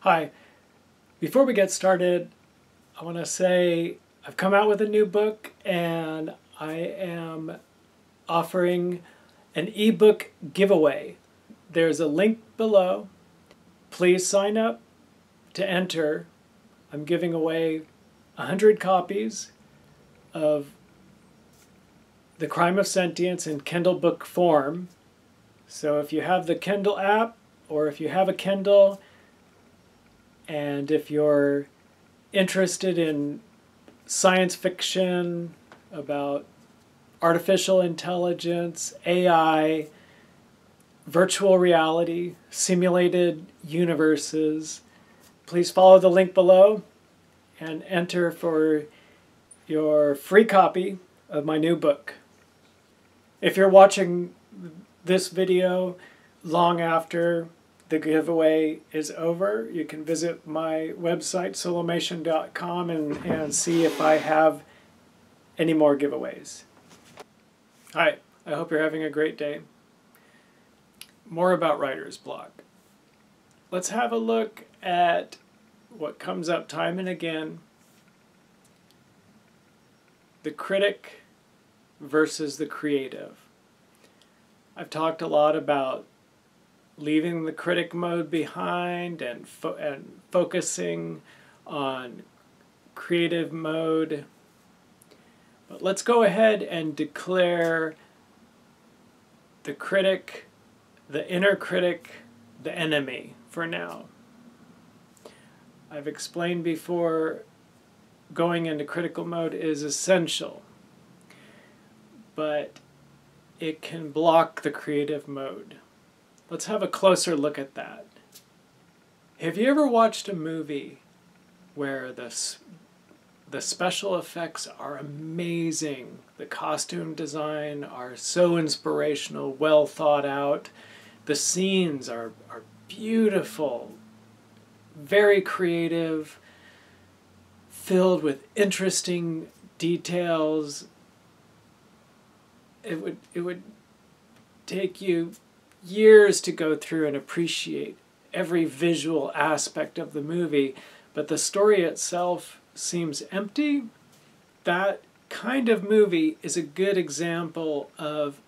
Hi. Before we get started, I want to say I've come out with a new book and I am offering an ebook giveaway. There's a link below. Please sign up to enter. I'm giving away 100 copies of The Crime of Sentience in Kindle book form. So if you have the Kindle app or if you have a Kindle, and if you're interested in science fiction about artificial intelligence, AI, virtual reality, simulated universes, please follow the link below and enter for your free copy of my new book. If you're watching this video long after the giveaway is over, you can visit my website, solomation.com, and see if I have any more giveaways. Hi, I hope you're having a great day. More about writer's block. Let's have a look at what comes up time and again. The critic versus the creative. I've talked a lot about leaving the critic mode behind and focusing on creative mode. But let's go ahead and declare the critic, the inner critic, the enemy for now. I've explained before, going into critical mode is essential, but it can block the creative mode. Let's have a closer look at that. Have you ever watched a movie where the special effects are amazing, the costume design are so inspirational, well thought out, the scenes are beautiful, very creative, filled with interesting details? It would take you years to go through and appreciate every visual aspect of the movie, but the story itself seems empty. That kind of movie is a good example of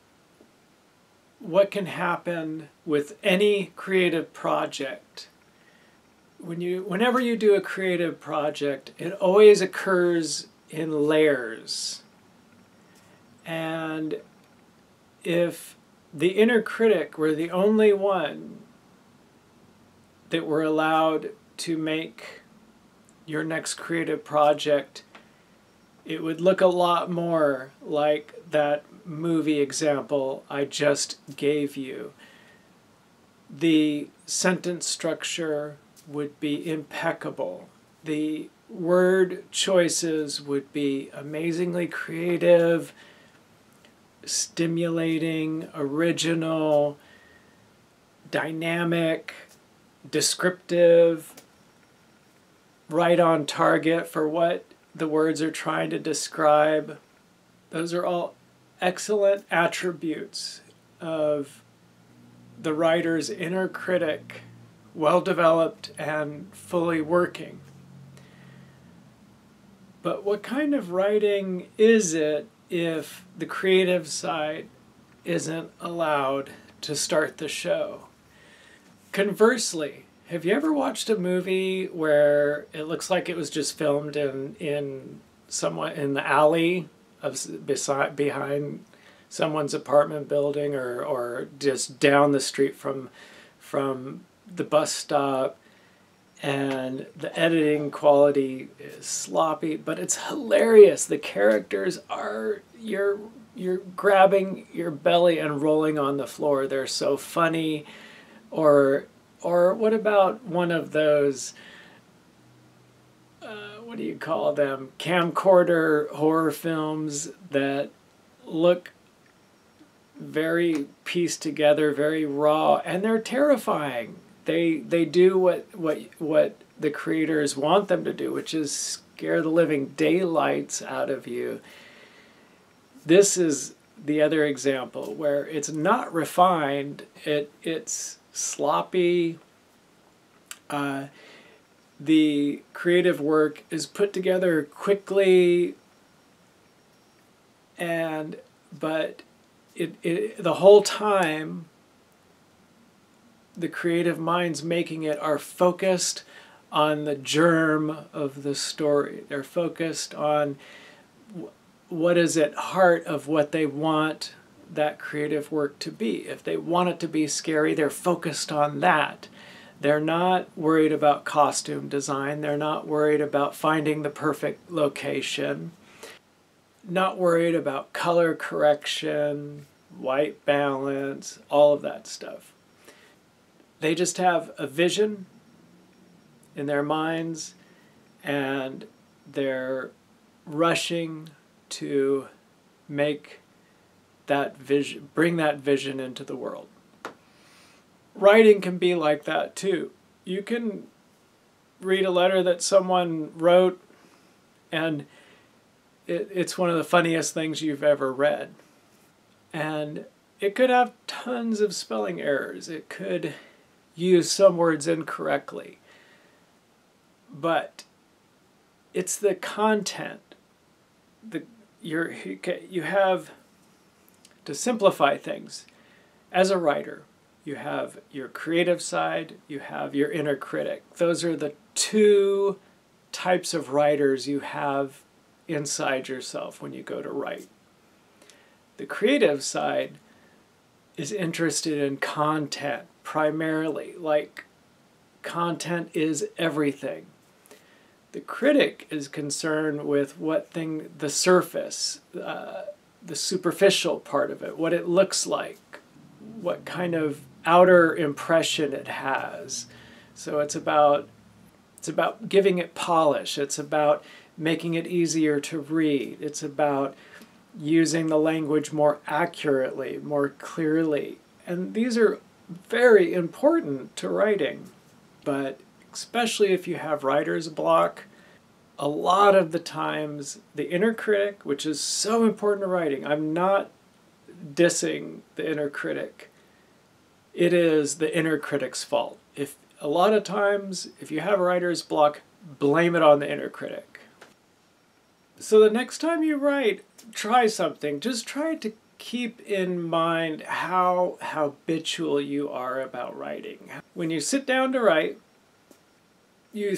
what can happen with any creative project. Whenever you do a creative project, it always occurs in layers. And if the inner critic were the only one that were allowed to make your next creative project, it would look a lot more like that movie example I just gave you. The sentence structure would be impeccable. The word choices would be amazingly creative, stimulating, original, dynamic, descriptive, right on target for what the words are trying to describe. Those are all excellent attributes of the writer's inner critic, well developed and fully working. But what kind of writing is it if the creative side isn't allowed to start the show? Conversely, have you ever watched a movie where it looks like it was just filmed in the alley behind someone's apartment building, or just down the street from the bus stop, and the editing quality is sloppy, but it's hilarious. The characters are, you're grabbing your belly and rolling on the floor. They're so funny. Or what about one of those, what do you call them, camcorder horror films that look very pieced together, very raw, and they're terrifying. They do what the creators want them to do, which is scare the living daylights out of you. This is the other example where it's not refined, it's sloppy, the creative work is put together quickly, but the whole time the creative minds making it are focused on the germ of the story. They're focused on what is at heart of what they want that creative work to be. If they want it to be scary, they're focused on that. They're not worried about costume design. They're not worried about finding the perfect location. Not worried about color correction, white balance, all of that stuff. They just have a vision in their minds, and they're rushing to make that vision, bring that vision into the world. Writing can be like that too. You can read a letter that someone wrote, and it's one of the funniest things you've ever read. And it could have tons of spelling errors. It could use some words incorrectly. But it's the content. You have, to simplify things, as a writer, you have your creative side, you have your inner critic. Those are the two types of writers you have inside yourself when you go to write. The creative side is interested in content primarily, like content is everything. The critic is concerned with the surface, the superficial part of it, what it looks like, what kind of outer impression it has. So it's about giving it polish. It's about making it easier to read. It's about using the language more accurately, more clearly. And these are very important to writing, but especially if you have writer's block, a lot of the times the inner critic, which is so important to writing, I'm not dissing the inner critic. It is the inner critic's fault. A lot of times, if you have writer's block, blame it on the inner critic. So the next time you write, try something. Just try to keep in mind how habitual you are about writing. When you sit down to write, you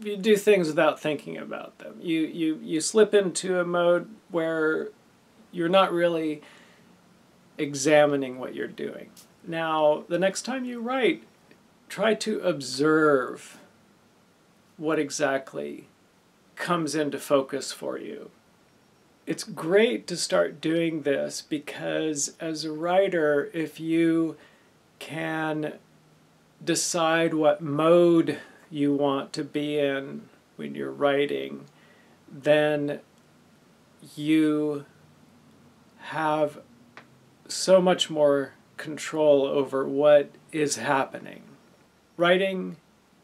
do things without thinking about them. You slip into a mode where you're not really examining what you're doing. Now, the next time you write, try to observe what exactly comes into focus for you. It's great to start doing this because as a writer, if you can decide what mode you want to be in when you're writing, then you have so much more control over what is happening. Writing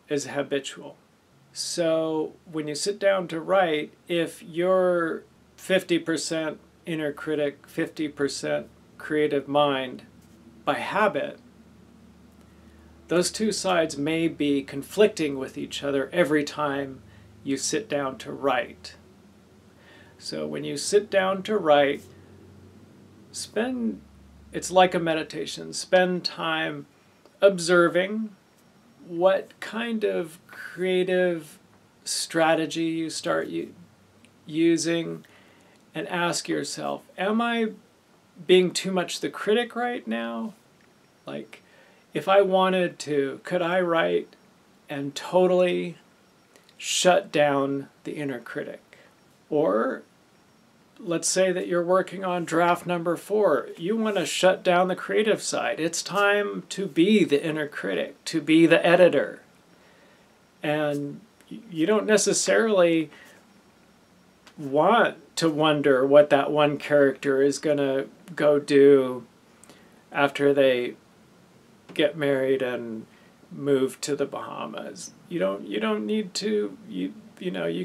is habitual. So when you sit down to write, if you're 50% inner critic, 50% creative mind, by habit, those two sides may be conflicting with each other every time you sit down to write. So when you sit down to write, it's like a meditation. Spend time observing what kind of creative strategy you start using, and ask yourself, am I being too much the critic right now? Like, if I wanted to, could I write and totally shut down the inner critic? Or let's say that you're working on draft number 4. You want to shut down the creative side. It's time to be the inner critic, to be the editor. And you don't necessarily want to wonder what that one character is going to go do after they get married and move to the Bahamas. You don't need to, you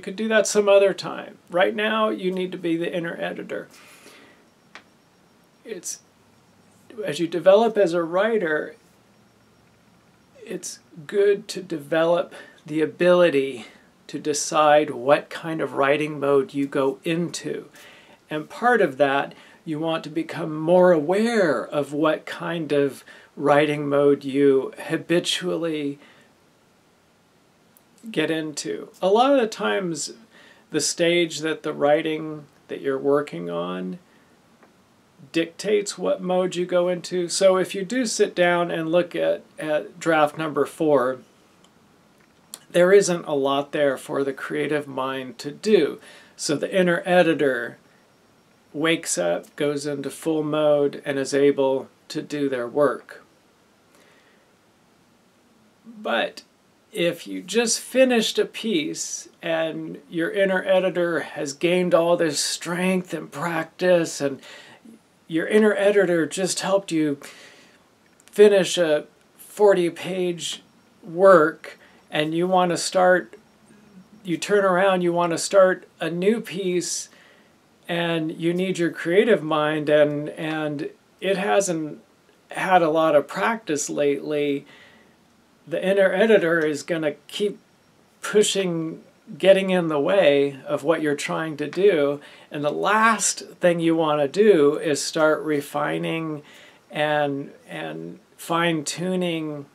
could do that some other time. Right now, you need to be the inner editor. As you develop as a writer, it's good to develop the ability to decide what kind of writing mode you go into. And part of that, you want to become more aware of what kind of writing mode you habitually get into. A lot of the times, the stage that the writing that you're working on dictates what mode you go into. So if you do sit down and look at draft number 4, there isn't a lot there for the creative mind to do. So the inner editor wakes up, goes into full mode, and is able to do their work. But if you just finished a piece and your inner editor has gained all this strength and practice, and your inner editor just helped you finish a 40-page work, and you want to start, you turn around, you want to start a new piece, and you need your creative mind, and it hasn't had a lot of practice lately, the inner editor is going to keep pushing, getting in the way of what you're trying to do. And the last thing you want to do is start refining and fine-tuning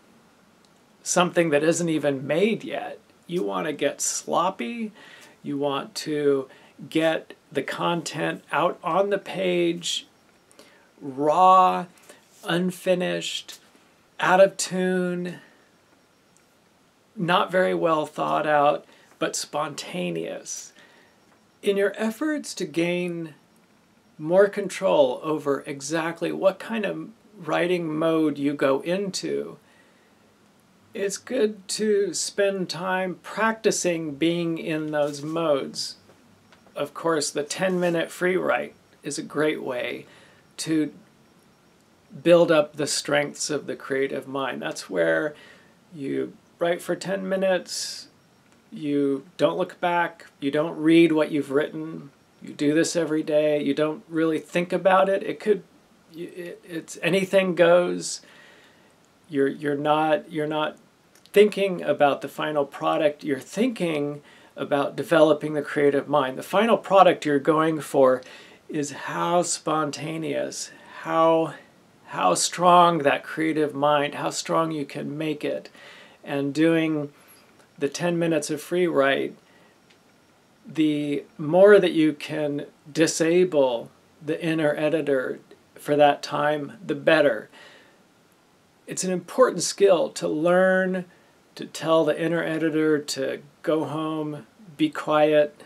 something that isn't even made yet. You want to get sloppy. You want to get the content out on the page, raw, unfinished, out of tune, not very well thought out, but spontaneous. In your efforts to gain more control over exactly what kind of writing mode you go into, it's good to spend time practicing being in those modes. Of course, the 10-minute free write is a great way to build up the strengths of the creative mind. That's where you write for 10 minutes, you don't look back, you don't read what you've written, you do this every day, you don't really think about it. It's anything goes. You're not thinking about the final product, you're thinking about developing the creative mind. The final product you're going for is how spontaneous, how strong that creative mind, how strong you can make it. And doing the 10 minutes of free write, the more that you can disable the inner editor for that time, the better. It's an important skill to learn to tell the inner editor to go home, be quiet,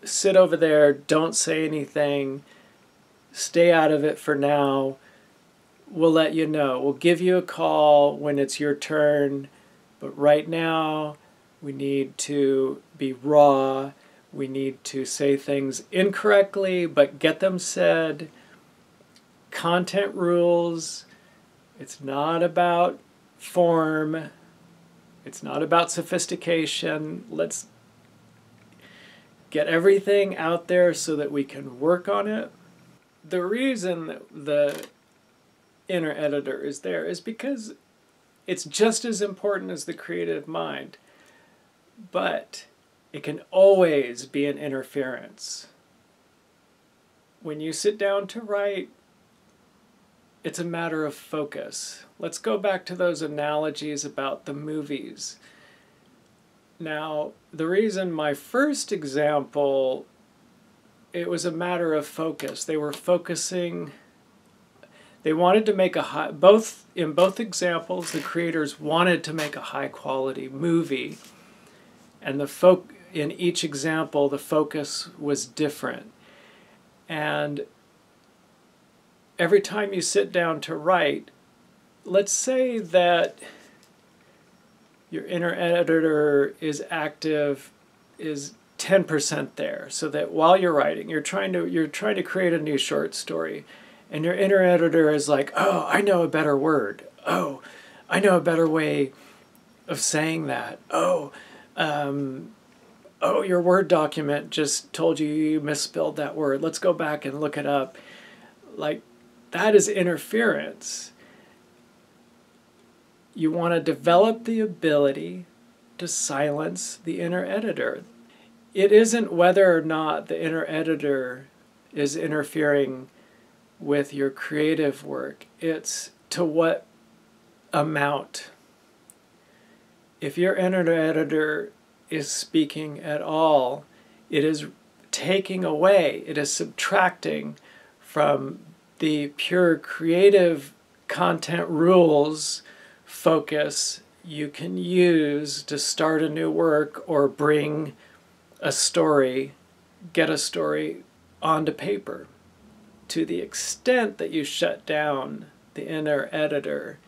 sit over there, don't say anything, stay out of it for now. We'll let you know. We'll give you a call when it's your turn, but right now we need to be raw. We need to say things incorrectly, but get them said. Content rules. It's not about form. It's not about sophistication. Let's get everything out there so that we can work on it. The reason that the inner editor is there is because it's just as important as the creative mind, but it can always be an interference. When you sit down to write, it's a matter of focus. Let's go back to those analogies about the movies. Now, the reason my first example, it was a matter of focus. They were focusing, they wanted to make in both examples, the creators wanted to make a high quality movie. And in each example, the focus was different. And every time you sit down to write, let's say that your inner editor is active, is 10% there, so that while you're writing, you're trying to create a new short story, and your inner editor is like, oh, I know a better word. Oh, I know a better way of saying that. Oh, your Word document just told you misspelled that word. Let's go back and look it up. Like, that is interference. You want to develop the ability to silence the inner editor. It isn't whether or not the inner editor is interfering with your creative work. It's to what amount. If your inner editor is speaking at all, it is taking away, it is subtracting from the pure creative content rules focus you can use to start a new work or bring a story, get a story onto paper. To the extent that you shut down the inner editor,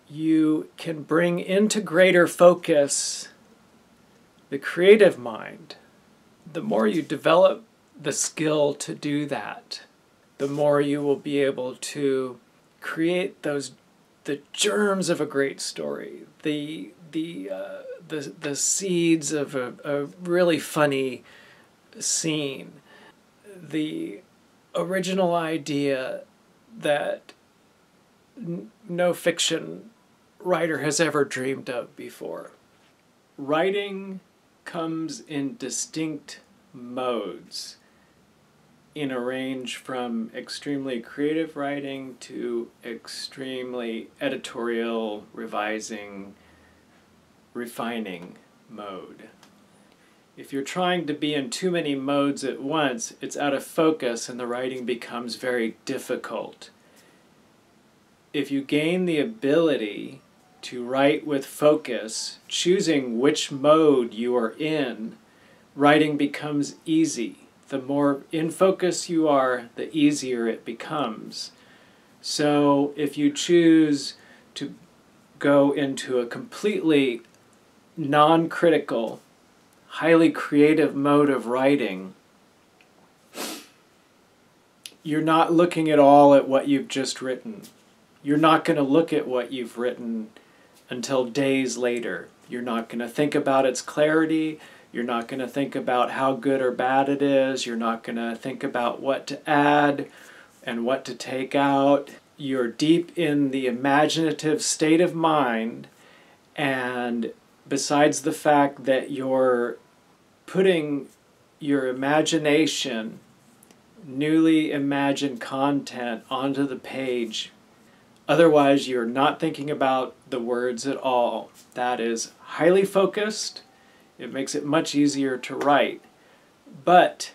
you can bring into greater focus the creative mind. The more you develop the skill to do that, the more you will be able to create the germs of a great story, the seeds of a really funny scene, the original idea that no fiction writer has ever dreamed of before. Writing comes in distinct modes, in a range from extremely creative writing to extremely editorial, revising, refining mode. If you're trying to be in too many modes at once, it's out of focus and the writing becomes very difficult. If you gain the ability to write with focus, choosing which mode you are in, writing becomes easy. The more in focus you are, the easier it becomes. So if you choose to go into a completely non-critical, highly creative mode of writing, you're not looking at all at what you've just written. You're not going to look at what you've written until days later. You're not going to think about its clarity. You're not going to think about how good or bad it is. You're not going to think about what to add and what to take out. You're deep in the imaginative state of mind, and besides the fact that you're putting your imagination, newly imagined content onto the page, otherwise you're not thinking about the words at all. That is highly focused. It makes it much easier to write. But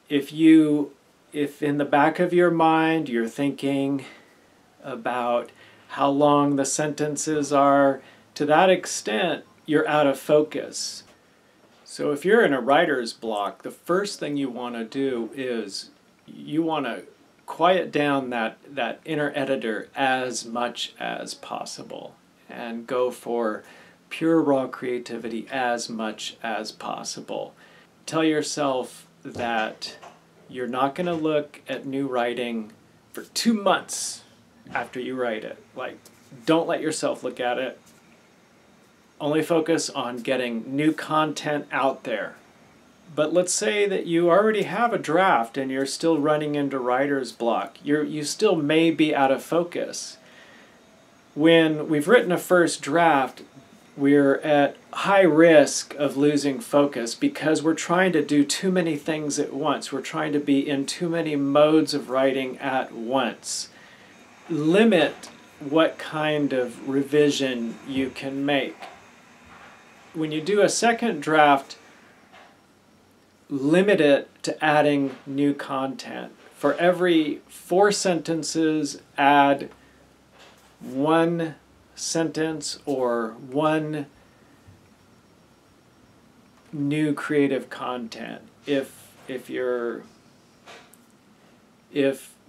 if in the back of your mind you're thinking about how long the sentences are, to that extent you're out of focus. So if you're in a writer's block, the first thing you want to do is you want to quiet down that inner editor as much as possible and go for pure raw creativity as much as possible. Tell yourself that you're not going to look at new writing for 2 months after you write it. Like, don't let yourself look at it. Only focus on getting new content out there. But let's say that you already have a draft and you're still running into writer's block. You still may be out of focus. When we've written a first draft, we're at high risk of losing focus because we're trying to do too many things at once. We're trying to be in too many modes of writing at once. Limit what kind of revision you can make. When you do a second draft, limit it to adding new content. For every 4 sentences, add 1 sentence or 1 new creative content. If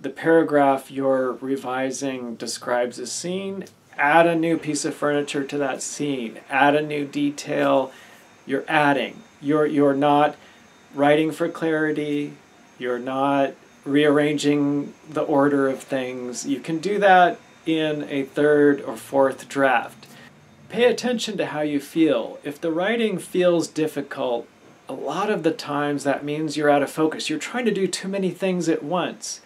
the paragraph you're revising describes a scene, add a new piece of furniture to that scene. Add a new detail. You're adding. You're not writing for clarity. You're not rearranging the order of things. You can do that in a 3rd or 4th draft. Pay attention to how you feel. If the writing feels difficult, a lot of the times that means you're out of focus. You're trying to do too many things at once.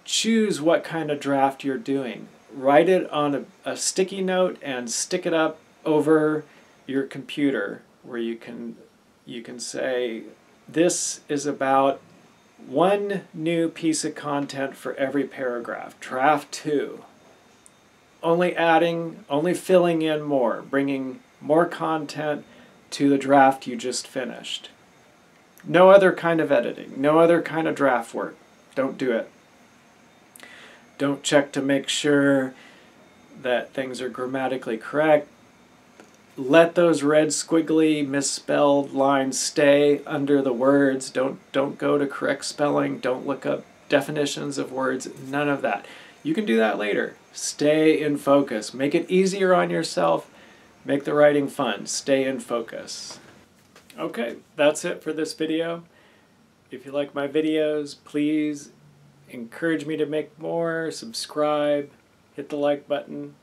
Choose what kind of draft you're doing. write it on a sticky note and stick it up over your computer where you can say, this is about one new piece of content for every paragraph. Draft 2. Only filling in more, bringing more content to the draft you just finished. No other kind of editing, no other kind of draft work. Don't do it. Don't check to make sure that things are grammatically correct. Let those red squiggly misspelled lines stay under the words. Don't go to correct spelling. Don't look up definitions of words. None of that. You can do that later. Stay in focus. Make it easier on yourself. Make the writing fun. Stay in focus. Okay, that's it for this video. If you like my videos, please encourage me to make more, subscribe, hit the like button.